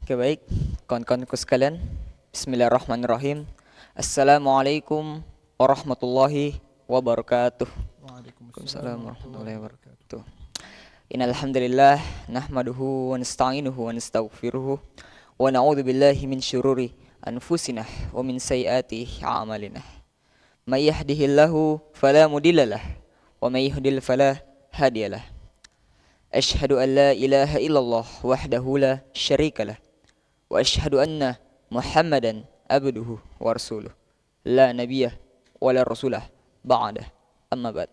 Oke baik, kawan-kawanku sekalian, Bismillahirrahmanirrahim. Assalamualaikum warahmatullahi wabarakatuh. Waalaikumsalam Waalaikumsalam warahmatullahi warahmatullahi wabarakatuh. wabarakatuh. Innal hamdalillah nahmaduhu wa nasta'inuhu wa nastaghfiruh wa na'udzu billahi min syururi anfusina wa min sayyiati a'malina. May yahdihillahu fala mudhillalah wa may yudhlil fala hadiyalah. Asyhadu an la ilaha illallah wahdahu la syarikalah wa asyhadu anna Muhammadan abduhu wa rasuluh la nabiyah wa la rasulah ba'dah amma ba'd.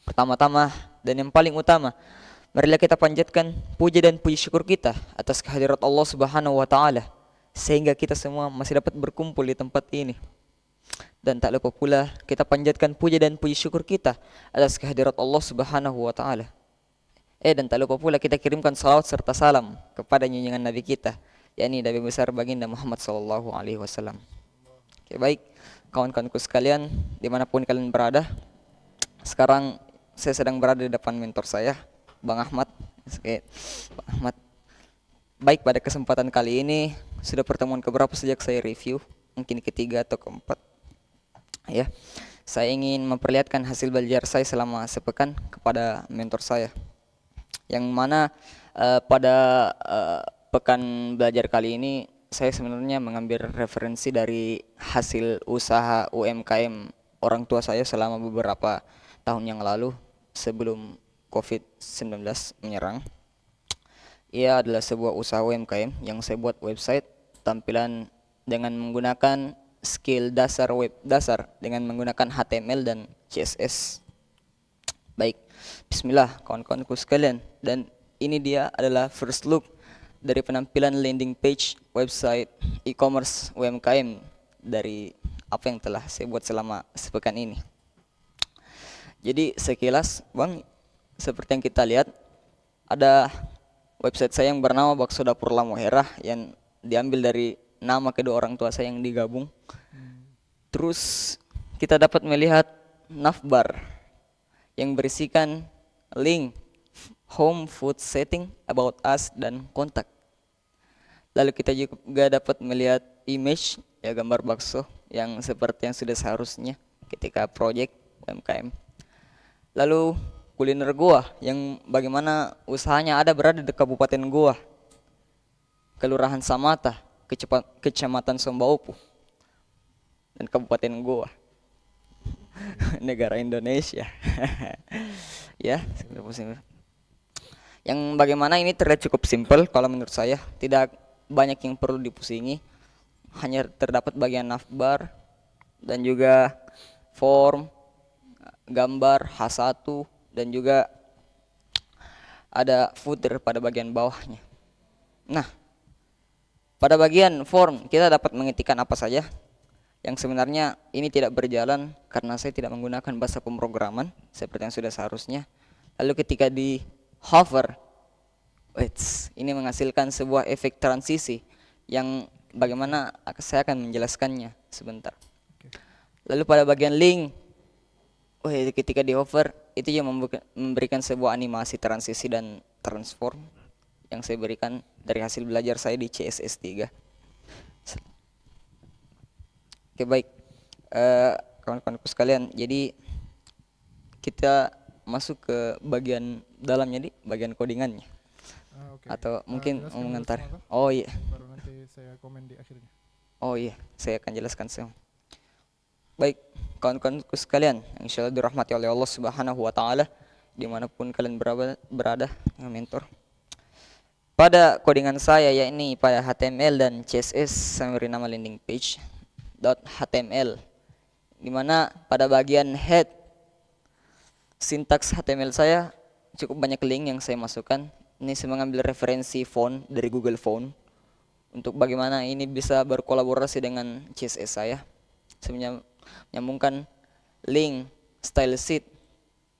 Pertama-tama dan yang paling utama, marilah kita panjatkan puja dan puji syukur kita atas kehadirat Allah Subhanahu wa taala sehingga kita semua masih dapat berkumpul di tempat ini. Dan tak lupa pula kita panjatkan puja dan puji syukur kita atas kehadirat Allah Subhanahu wa taala. Dan tak lupa pula kita kirimkan salawat serta salam kepada junjungan Nabi kita, yakni Nabi besar baginda Muhammad sallallahu alaihi wasallam. Oke, baik, kawan-kawanku sekalian, dimanapun kalian berada, sekarang saya sedang berada di depan mentor saya, Bang Ahmad. Oke, Bang Ahmad. Baik, pada kesempatan kali ini sudah pertemuan keberapa sejak saya review? Mungkin ketiga atau keempat. Ya, saya ingin memperlihatkan hasil belajar saya selama sepekan kepada mentor saya. Yang mana pada pekan belajar kali ini saya sebenarnya mengambil referensi dari hasil usaha UMKM orang tua saya selama beberapa tahun yang lalu sebelum COVID-19 menyerang. Ia adalah sebuah usaha UMKM yang saya buat website tampilan dengan menggunakan skill dasar web dasar dengan menggunakan HTML dan CSS. Baik, bismillah kawan-kawanku sekalian, dan ini dia adalah first look dari penampilan landing page website e-commerce UMKM dari apa yang telah saya buat selama sepekan ini. Jadi sekilas Bang, seperti yang kita lihat ada website saya yang bernama Bakso Dapur Lamohera yang diambil dari nama kedua orang tua saya yang digabung. Terus kita dapat melihat navbar yang berisikan link, home, food setting, about us, dan kontak. Lalu kita juga dapat melihat image, ya, gambar bakso yang seperti yang sudah seharusnya ketika project UMKM. Lalu kuliner Goa yang bagaimana usahanya ada berada di Kabupaten Goa, Kelurahan Samata, Kecamatan Sombaupu, dan Kabupaten Goa. Negara Indonesia. Ya, yang bagaimana ini terlihat cukup simpel kalau menurut saya, tidak banyak yang perlu dipusingi, hanya terdapat bagian navbar dan juga form, gambar H1, dan juga ada footer pada bagian bawahnya. Nah, pada bagian form kita dapat mengetikkan apa saja. Yang sebenarnya ini tidak berjalan karena saya tidak menggunakan bahasa pemrograman seperti yang sudah seharusnya. Lalu ketika di hover, ini menghasilkan sebuah efek transisi yang bagaimana saya akan menjelaskannya sebentar. Lalu pada bagian link, ketika di hover itu yang memberikan sebuah animasi transisi dan transform yang saya berikan dari hasil belajar saya di CSS3. Oke, baik, kawan-kawanku sekalian, jadi kita masuk ke bagian dalamnya, di bagian codingannya. Oke. Atau mungkin Jelaskan dulu mengantar. semua, Kak. Oh iya. Baru nanti saya komen di akhirnya. Oh iya, saya akan jelaskan semua. Baik, kawan-kawanku sekalian, insyaallah dirahmati oleh Allah Subhanahu wa taala dimanapun kalian berada, ya mentor. Pada codingan saya yakni pada HTML dan CSS saya beri nama landing page .html, dimana pada bagian head sintaks HTML saya cukup banyak link yang saya masukkan. Ini saya mengambil referensi font dari Google Font untuk bagaimana ini bisa berkolaborasi dengan CSS saya. Saya menyambungkan link style sheet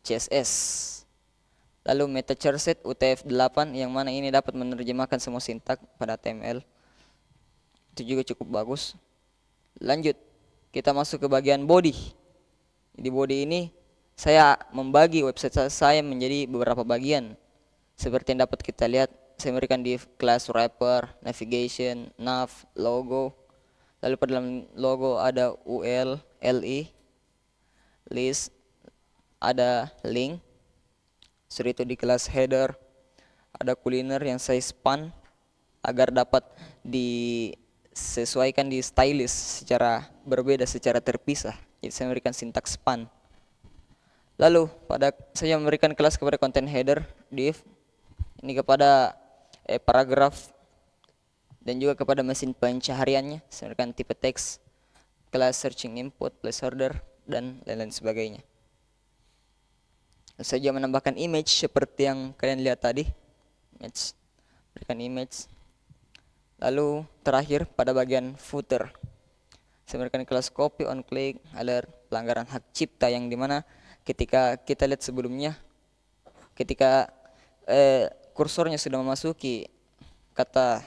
CSS, lalu meta charset UTF-8 yang mana ini dapat menerjemahkan semua sintak pada HTML. Itu juga cukup bagus. Lanjut, kita masuk ke bagian body. Di body ini saya membagi website saya menjadi beberapa bagian. Seperti yang dapat kita lihat saya memberikan di kelas wrapper, navigation, nav, logo. Lalu pada dalam logo ada UL, LI, list, ada link. Setelah itu di kelas header ada kuliner yang saya span agar dapat disesuaikan di stylist secara berbeda, secara terpisah. Jadi saya memberikan sintaks span. Lalu pada saya memberikan kelas kepada content header div ini kepada paragraf dan juga kepada mesin pencahariannya. Saya memberikan tipe teks, kelas searching input, placeholder dan lain-lain sebagainya. Lalu saya juga menambahkan image seperti yang kalian lihat tadi. Image, berikan image. Lalu terakhir pada bagian footer, saya memberikan kelas copy on click, alert, pelanggaran hak cipta yang dimana ketika kita lihat sebelumnya, ketika kursornya sudah memasuki kata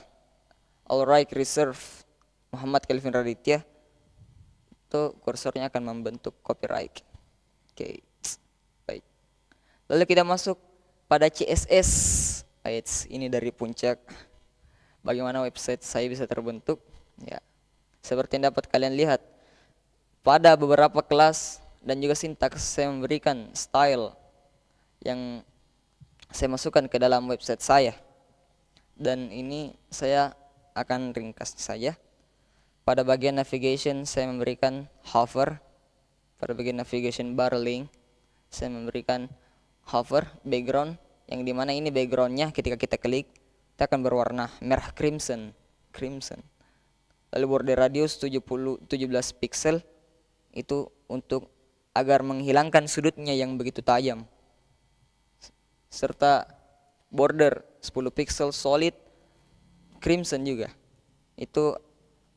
all right reserve Muhammad Kelvin Raditya, itu kursornya akan membentuk copyright. Oke, baik. Lalu kita masuk pada CSS. Ini dari puncak bagaimana website saya bisa terbentuk. Ya, seperti yang dapat kalian lihat pada beberapa kelas dan juga sintaks saya memberikan style yang saya masukkan ke dalam website saya. Dan ini saya akan ringkas saja. Pada bagian navigation saya memberikan hover. Pada bagian navigation bar link saya memberikan hover background yang dimana ini backgroundnya ketika kita klik itu akan berwarna merah crimson. Lalu border radius 17 pixel itu untuk agar menghilangkan sudutnya yang begitu tajam, serta border 10 pixel solid crimson juga itu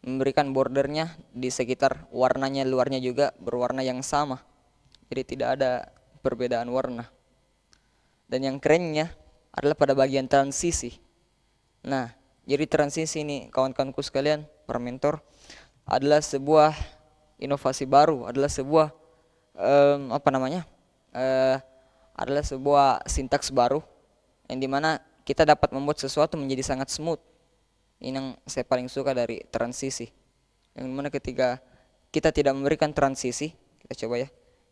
memberikan bordernya di sekitar warnanya luarnya juga berwarna yang sama, jadi tidak ada perbedaan warna. Dan yang kerennya adalah pada bagian transisi. Nah, jadi transisi ini kawan-kawanku sekalian, para mentor, adalah sebuah inovasi baru, adalah sebuah adalah sebuah sintaks baru yang dimana kita dapat membuat sesuatu menjadi sangat smooth. Ini yang saya paling suka dari transisi, yang dimana ketika kita tidak memberikan transisi, kita coba ya,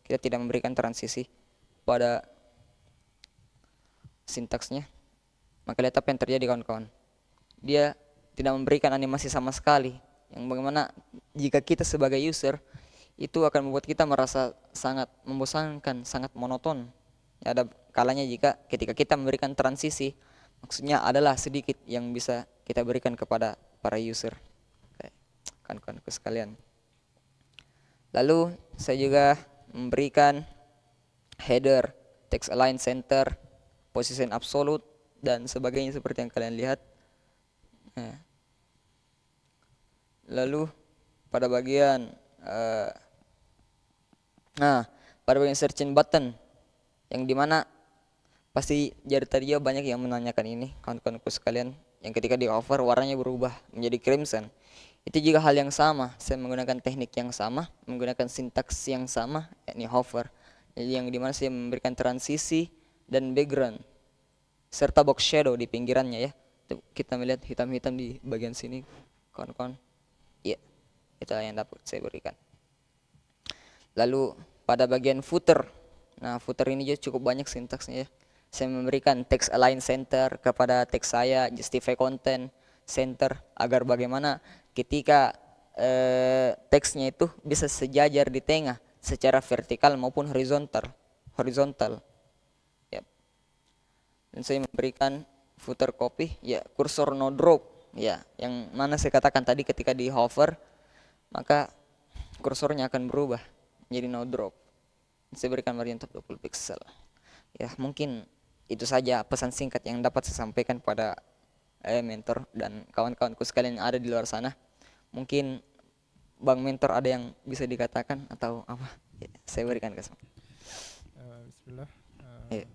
kita tidak memberikan transisi pada sintaksnya, maka lihat apa yang terjadi kawan-kawan. Dia tidak memberikan animasi sama sekali, yang bagaimana jika kita sebagai user itu akan membuat kita merasa sangat membosankan, sangat monoton. Ya, ada kalanya jika ketika kita memberikan transisi, maksudnya adalah sedikit yang bisa kita berikan kepada para user, kawan-kawanku sekalian. Lalu saya juga memberikan header, text align center, position absolute dan sebagainya seperti yang kalian lihat. Lalu pada bagian pada bagian searching button yang dimana pasti dari tadi ya banyak yang menanyakan ini kawan-kawanku sekalian, yang ketika di hover warnanya berubah menjadi crimson. Itu juga hal yang sama, saya menggunakan teknik yang sama, menggunakan sintaks yang sama, yakni hover. Jadi yang dimana saya memberikan transisi dan background serta box shadow di pinggirannya ya. Tuh, kita melihat hitam-hitam di bagian sini kawan-kawan. Iya, itu yang dapat saya berikan. Lalu pada bagian footer, nah footer ini juga cukup banyak sintaksnya ya. Saya memberikan text align center kepada teks saya, justify content center, agar bagaimana ketika teksnya itu bisa sejajar di tengah secara vertikal maupun horizontal. Yep. Dan saya memberikan footer copy, ya kursor no drop, ya yang mana saya katakan tadi ketika di hover maka kursornya akan berubah menjadi no drop. Saya berikan margin top 20 pixel. Ya mungkin itu saja pesan singkat yang dapat saya sampaikan pada mentor dan kawan-kawanku sekalian yang ada di luar sana. Mungkin Bang Mentor ada yang bisa dikatakan atau apa? Ya, saya berikan kesempatan. Bismillah. Iya.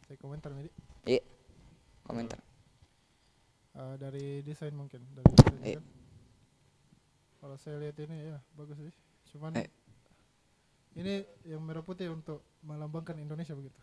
Saya komentar Medi. Iya. Komentar. Dari desain mungkin. Dari desain Iya. kan. Kalau saya lihat ini ya bagus sih. Cuman ini yang merah putih untuk melambangkan Indonesia begitu.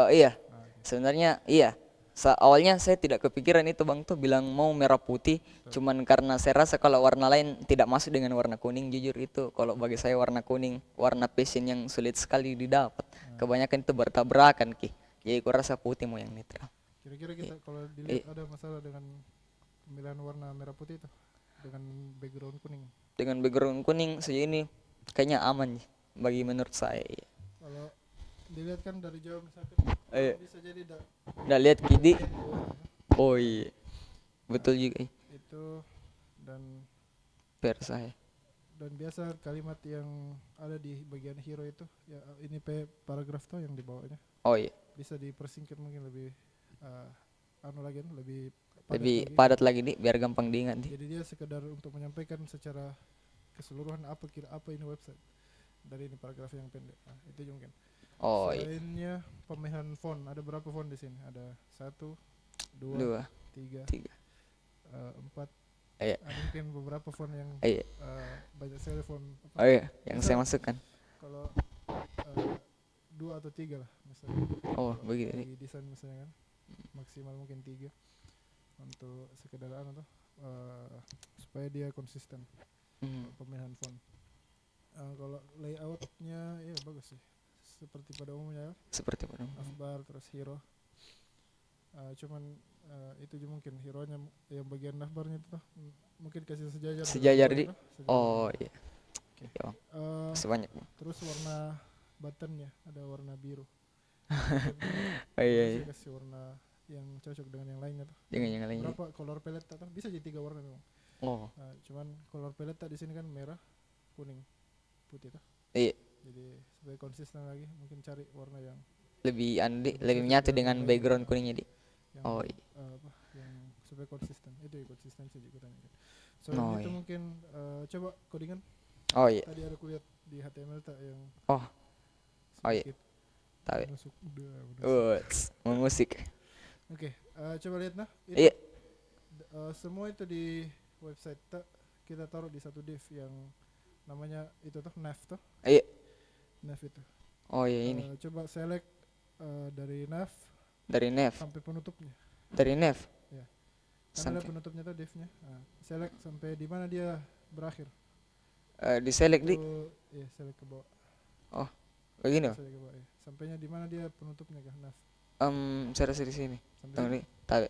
Iya. Okay. Sebenarnya iya. Awalnya saya tidak kepikiran itu bang tuh bilang mau merah putih, cuman karena saya rasa kalau warna lain tidak masuk dengan warna kuning, jujur itu kalau bagi saya warna kuning warna passion yang sulit sekali didapat, kebanyakan itu bertabrakan ki, jadi aku rasa putih mau yang netral. Kira-kira I- kita kalau i- dilihat ada masalah dengan pemilihan warna merah putih itu dengan background kuning. dengan background kuning sejauh ini kayaknya aman bagi menurut saya. Kalau dilihat kan dari jauh misalkan Eh, bisa jadi udah lihat kidi, lihat bawahnya, oh iya betul juga itu dan per saya. biasa kalimat yang ada di bagian hero itu ya ini paragraf tuh yang di bawahnya Oh iya, bisa dipersingkat mungkin lebih uh, lagi lebih padat lebih lagi. padat lagi nih biar gampang diingat nih. Jadi dia sekedar untuk menyampaikan secara keseluruhan apa ini website dari ini paragraf yang pendek. Nah, itu mungkin. Oh iya, Selainnya pemilihan font, ada berapa font di sini? Ada 1, 2, dua 3, tiga 4. iya Ada mungkin beberapa font yang iya banyak sekali font. oh iya yang Bisa saya masukkan. kalau 2 atau 3 lah misalnya. Oh Kalau begitu nih. di desain misalnya kan maksimal mungkin 3 untuk sekedar supaya dia konsisten pemilihan font. Kalau layoutnya ya bagus sih seperti pada umumnya Seperti pada navbar terus hero. Cuman itu juga mungkin hero-nya yang bagian navbarnya itu tuh mungkin kasih sejajar di sejajar logo di. itu, sejajar. Oh iya. Oke. Ya, Bang. Eh, Sebanyak Bang. Terus warna buttonnya ada warna biru. Oh iya, Bagus iya. ya kasih warna yang cocok dengan yang lainnya tuh. Dengan yang lainnya. Berapa color palette tuh? Bisa jadi 3 warna memang. Oh Cuman color palette di sini kan merah, kuning, putih tuh. iya, Jadi supaya konsisten lagi mungkin cari warna yang lebih andi lebih lebih cocok menyatu dengan dengan yang lainnya. background kuningnya di. Yang Oh iya. yang supaya konsisten. Itu ya konsistensi juga tanyakan. Selain Oh itu iya. mungkin coba codingan. Oh iya. Tadi ada kulihat di HTML tak yang Oh oh iya. sedikit Tahu. masuk udah. Musik. Oke, coba lihat nah. Itu Iya. semua itu di website kita taruh di satu div yang namanya itu tuh nav tuh. Iya. Nav itu. Oh iya ini. Coba select dari nav Dari Nev. sampai penutupnya. Dari Nev. Ya. Kan ada Sampai penutupnya tuh divnya. Select sampai di mana dia berakhir. di select di. Itu ya select ke bawah. Oh begini Bang. Select ke bawah ya. Sampainya di mana dia penutupnya kah nav. Saya rasa di sini. Sampai Tunggu sini. nih. Tahu.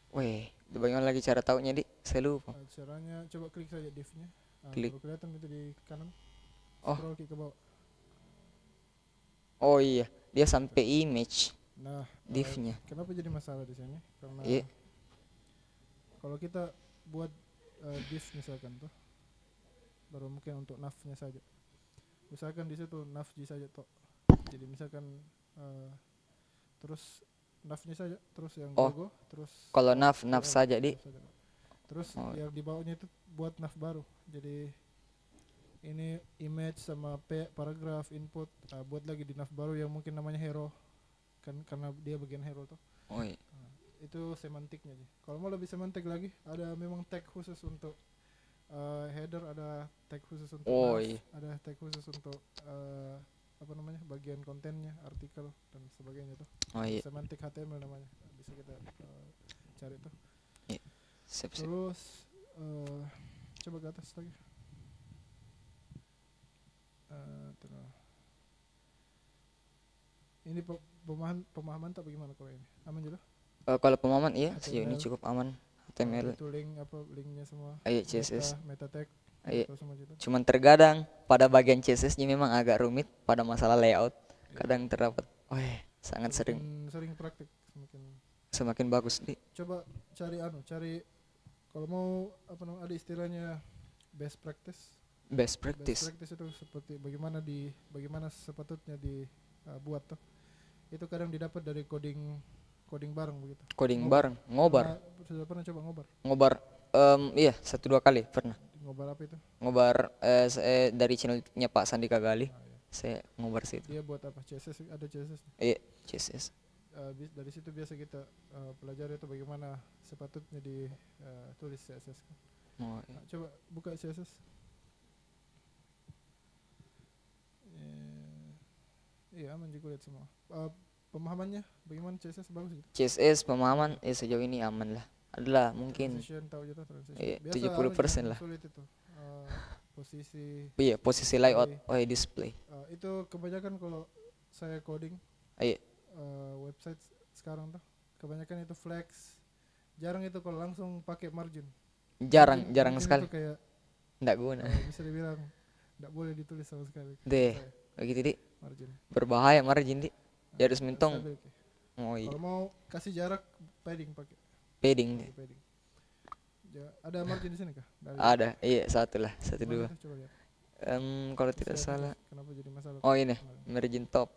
Weh, bagaimana lagi cara taunya di? Saya lupa. Caranya coba klik saja divnya. Klik. Baru kelihatan itu di kanan. Oh. Scroll ke bawah. Oh iya, dia sampai image Nah, divnya. kenapa jadi masalah di sini? Karena Iya. kalau kita buat div misalkan tuh, baru mungkin untuk navnya saja. Misalkan di situ navji saja toh. Jadi misalkan terus navnya saja, terus yang Oh, logo, terus kalau nav saja di. nav saja. Terus Oh. yang di bawahnya itu buat nav baru. Jadi ini image sama paragraf input buat lagi di nav baru yang mungkin namanya hero kan karena dia bagian hero tuh. Oh iya. Itu semantiknya sih. Kalau mau lebih semantik lagi ada memang tag khusus untuk header, ada tag khusus untuk Oh nav, iya. ada tag khusus untuk apa namanya bagian kontennya, artikel dan sebagainya tuh. Oh iya. Semantik HTML namanya, bisa kita cari tuh. Iya. Sip. Terus coba ke atas lagi. Ini pemahaman tak bagaimana kalau ini? Aman juga? Kalau pemahaman iya, sejauh ini HTML. cukup aman. HTML. Itu linknya semua. Iya, CSS. Meta tag. Iya. Itu semua gitu. Cuman terkadang pada bagian CSS-nya memang agak rumit pada masalah layout. Kadang terdapat. Sangat sering. Sering praktik Semakin bagus di. Coba cari kalau mau apa namanya ada istilahnya best practice. Best Best practice. practice itu seperti bagaimana sepatutnya dibuat tuh. Itu kadang didapat dari coding bareng begitu. Coding bareng, ngobar. Sudah pernah coba ngobar? Ngobar. Iya, 1-2 kali pernah. Ngobar apa itu? Ngobar saya dari channelnya Pak Sandi Kagali. Iya. Saya ngobar situ. Dia buat apa? CSS, ada CSS. Iya, CSS. Dari situ biasa kita pelajari itu bagaimana sepatutnya ditulis CSS. Oh, iya. Coba buka CSS. Iya aman juga lihat semua. pemahamannya bagaimana CSS bagus gitu. CSS pemahaman sejauh ini aman lah. Adalah mungkin Transition tahu aja tuh transition. Biasa 70% yang lah. sulit itu. Posisi Iya, posisi layout, display. display. Itu kebanyakan kalau saya coding Iya, website sekarang tuh kebanyakan itu flex. Jarang itu kalau langsung pakai margin. jarang Margin sekali. itu kayak Nggak guna. bisa dibilang nggak boleh ditulis sama sekali. Deh, Saya, begitu di. margin. Berbahaya margin di. Ya harus mentong. Stabil, Ki. Oh iya, Kalau mau kasih jarak padding pakai padding. padding. Ada margin di sini kah? Ada, iya satu lah, satu Mana dua. itu? Coba lihat. Kalau Terus tidak lihat salah, nanti kenapa jadi masalah oh tuh ini kemarin. margin top.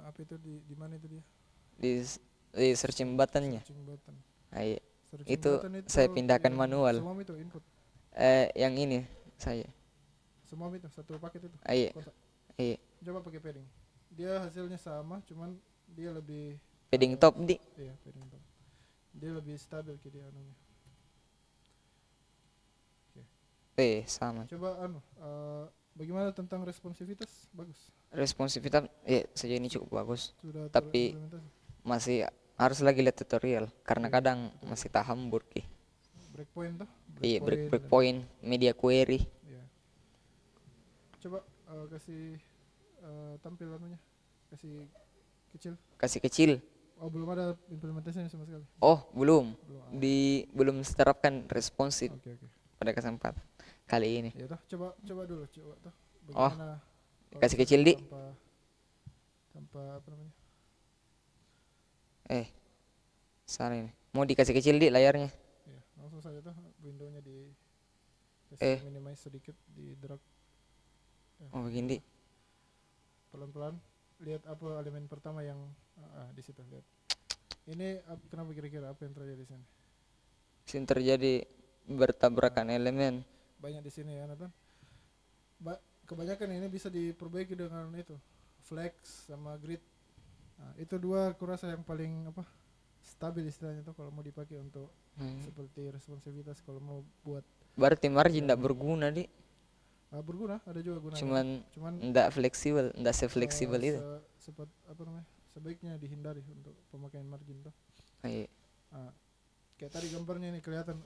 Apa itu di mana itu dia? Di di searching buttonnya. Searching button. Iya, Searching itu button itu saya pindahkan yang manual. semua itu input. Yang ini saya. Semua itu satu paket itu. Iya, Kontak. iya. Coba pakai padding. Dia hasilnya sama, cuman dia lebih Padding top di. iya, padding top. Dia lebih stabil kayak dia anunya. Sama. Coba bagaimana tentang responsivitas? Bagus. Responsivitas sejauh ini cukup bagus. Sudah Tapi terimplementasi. masih harus lagi lihat tutorial karena Iya, kadang masih tak hambur ki. Breakpoint tuh. Iya, Breakpoint. breakpoint, media query. Iya. Coba kasih tampil anunya. Kasih kecil. Kasih kecil. Oh, belum ada implementasinya sama sekali. Oh, belum. Belum ada. Belum diterapkan responsif Oke. pada kesempatan kali ini. Ya toh, coba dulu tuh Oh, bagaimana kalau kasih misalkan kecil, Di. tanpa apa namanya? Sana ini. Mau dikasih kecil di layarnya. Ya, langsung saja tuh windownya di kasih Eh. minimize sedikit, di drag. Oh, begini, Di. Pelan-pelan lihat apa elemen pertama yang di situ, lihat. Ini kenapa kira-kira apa yang terjadi di sini? Sini terjadi bertabrakan elemen. Banyak di sini ya, Nathan. Kebanyakan ini bisa diperbaiki dengan itu, flex sama grid. Nah, itu dua kurasa yang paling stabil istilahnya tuh kalau mau dipakai untuk seperti responsivitas kalau mau buat. Berarti margin tidak berguna, Di. Berguna, ada juga gunanya. Cuman tidak fleksibel, tidak se-fleksibel itu. Sebaiknya dihindari untuk pemakaian margin tuh. Iya. Kayak tadi gambarnya ini kelihatan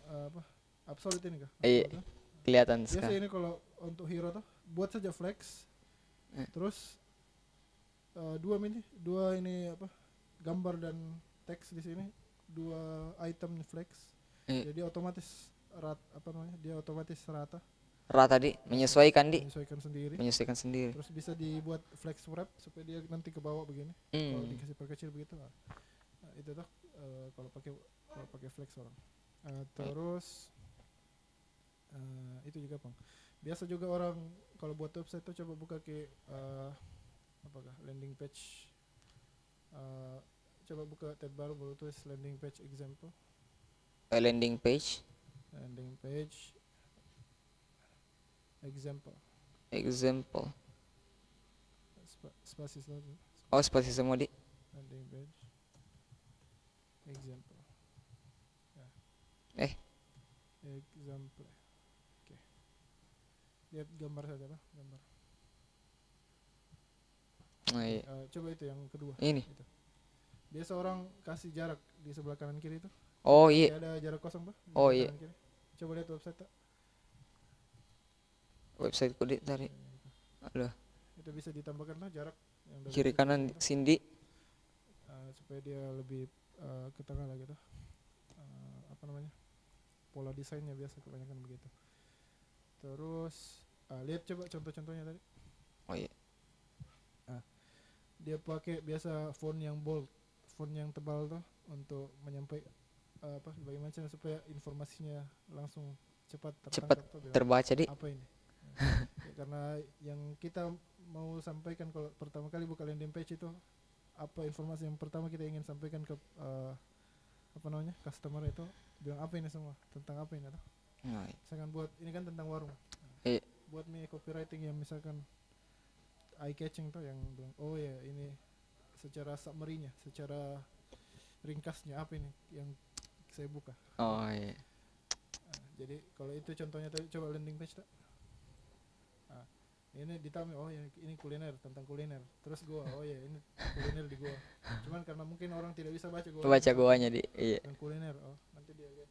absolute ini kah? Iya. Absolute, Kelihatan biasa sekali. ini kalau untuk hero tuh buat saja flex. Terus dua ini gambar dan teks di sini, dua item flex. Jadi otomatis dia otomatis rata. Rata, Di, menyesuaikan, Di. Menyesuaikan sendiri. Menyesuaikan sendiri. Terus bisa dibuat flex wrap supaya dia nanti ke bawah begini. Kalau dikasih perkecil begitu. Itu tuh kalau pakai flex orang. Terus itu juga Bang. Biasa juga orang kalau buat website tuh coba buka ke landing page. Coba buka tab baru tulis landing page example. Landing page example. Spasi selalu. Oh, spasi semua, Di. Landing page example. Example. Oke. Lihat gambar saja lah, gambar. Iya. Coba itu yang kedua. Ini. Itu. Biasa orang kasih jarak di sebelah kanan kiri itu. Oh iya. Ada jarak kosong Pak. Oh iya. Kiri. Coba lihat website tak. Website kode tadi. Aduh. Itu bisa ditambahkan lah jarak yang dari Kiri kanan Cindy. Supaya dia lebih ke tengah lah gitu. Pola desainnya biasa kebanyakan begitu. Terus lihat coba contoh-contohnya tadi. Oh iya. Dia pakai biasa font yang bold, font yang tebal tuh untuk menyampaikan bagaimana supaya informasinya langsung cepat terbaca, Di. Apa ini? Karena yang kita mau sampaikan kalau pertama kali buka landing page itu apa informasi yang pertama kita ingin sampaikan ke customer itu, bilang apa ini semua, tentang apa ini atau? Misalkan buat ini kan tentang warung. Buat copywriting yang misalkan eye catching tuh yang bilang oh ya ini secara summary-nya, secara ringkasnya apa ini yang saya buka. Oh iya. Jadi kalau itu contohnya tadi, coba landing page tak. ini ditanya, oh ya ini kuliner, tentang kuliner. Terus gua, oh ya ini kuliner di gua. Cuman karena mungkin orang tidak bisa baca gua, Baca goanya di iya. dan kuliner, oh nanti dia lihat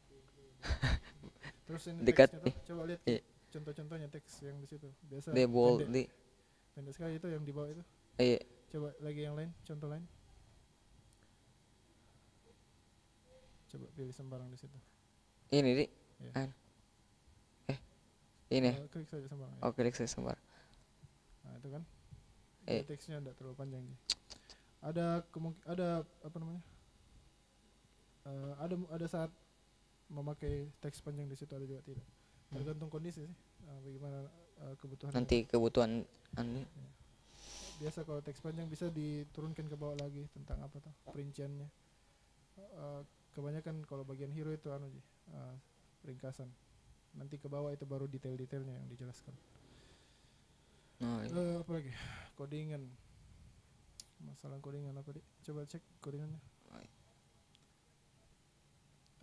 terus ini Dekat teksnya tuh coba lihat iya. contoh-contohnya teks yang di situ biasa Di bold pendek di pendek sekali itu yang di bawah itu. iya. Coba lagi yang lain, contoh lain, coba pilih sembarang di situ. Ini di Ya. ini. Klik saja sembarang ya. Oke, klik saya sebar. Nah itu kan jadi teksnya tidak terlalu panjang sih. Ada apa namanya, ada saat memakai teks panjang di situ, ada juga tidak, tergantung kondisi sih, bagaimana kebutuhan. Nanti kebutuhan anu. Biasa kalau teks panjang bisa diturunkan ke bawah lagi tentang apa tuh perinciannya. Kebanyakan kalau bagian hero itu ringkasan, nanti ke bawah itu baru detail-detailnya yang dijelaskan. Oh, iya. Apa lagi, codingan, masalah codingan apa di, coba cek codingannya.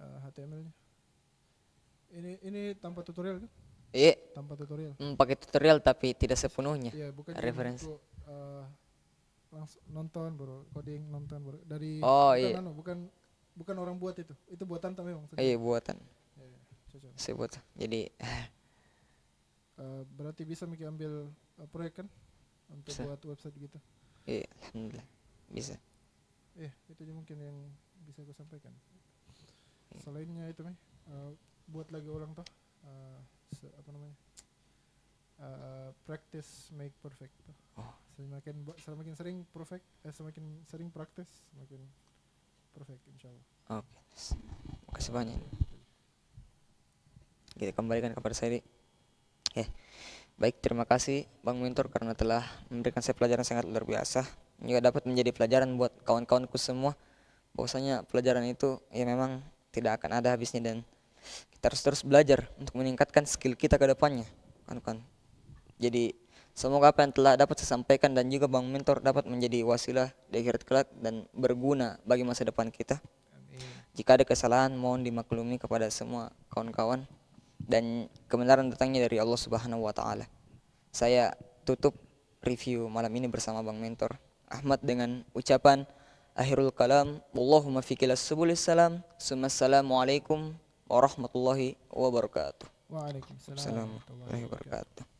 HTML-nya ini tanpa tutorial kan? Iya, Tanpa tutorial. pakai tutorial tapi tidak sepenuhnya. Iya, bukan Referensi. Langsung nonton baru coding, nonton baru dari Oh, bukan iya. bukan orang buat itu buatan tak memang Iya, buatan. Ya, cocok. Saya buat. Jadi Berarti bisa Miki ambil proyek kan untuk Bisa. buat website gitu. iya, alhamdulillah bisa. Itu aja mungkin yang bisa aku sampaikan. Selainnya itu buat lagi orang toh, apa namanya, practice make perfect toh. Oh. Semakin sering perfect, semakin sering practice semakin perfect insyaallah. Oke. Terima kasih banyak. Kita kembalikan kepada saya. Baik, terima kasih Bang Mentor karena telah memberikan saya pelajaran sangat luar biasa. Juga dapat menjadi pelajaran buat kawan-kawanku semua. Bahwasanya pelajaran itu ya memang tidak akan ada habisnya dan kita harus terus belajar untuk meningkatkan skill kita ke depannya. Kan. Jadi semoga apa yang telah dapat saya sampaikan dan juga Bang Mentor dapat menjadi wasilah di akhirat kelak dan berguna bagi masa depan kita. Amin. Jika ada kesalahan mohon dimaklumi kepada semua kawan-kawan dan kebenaran datangnya dari Allah Subhanahu wa taala. Saya tutup review malam ini bersama Bang Mentor Ahmad dengan ucapan akhirul kalam wallahumma fiqilas subulis salam. Assalamualaikum warahmatullahi wabarakatuh. Waalaikumsalam Assalamualaikum warahmatullahi wabarakatuh.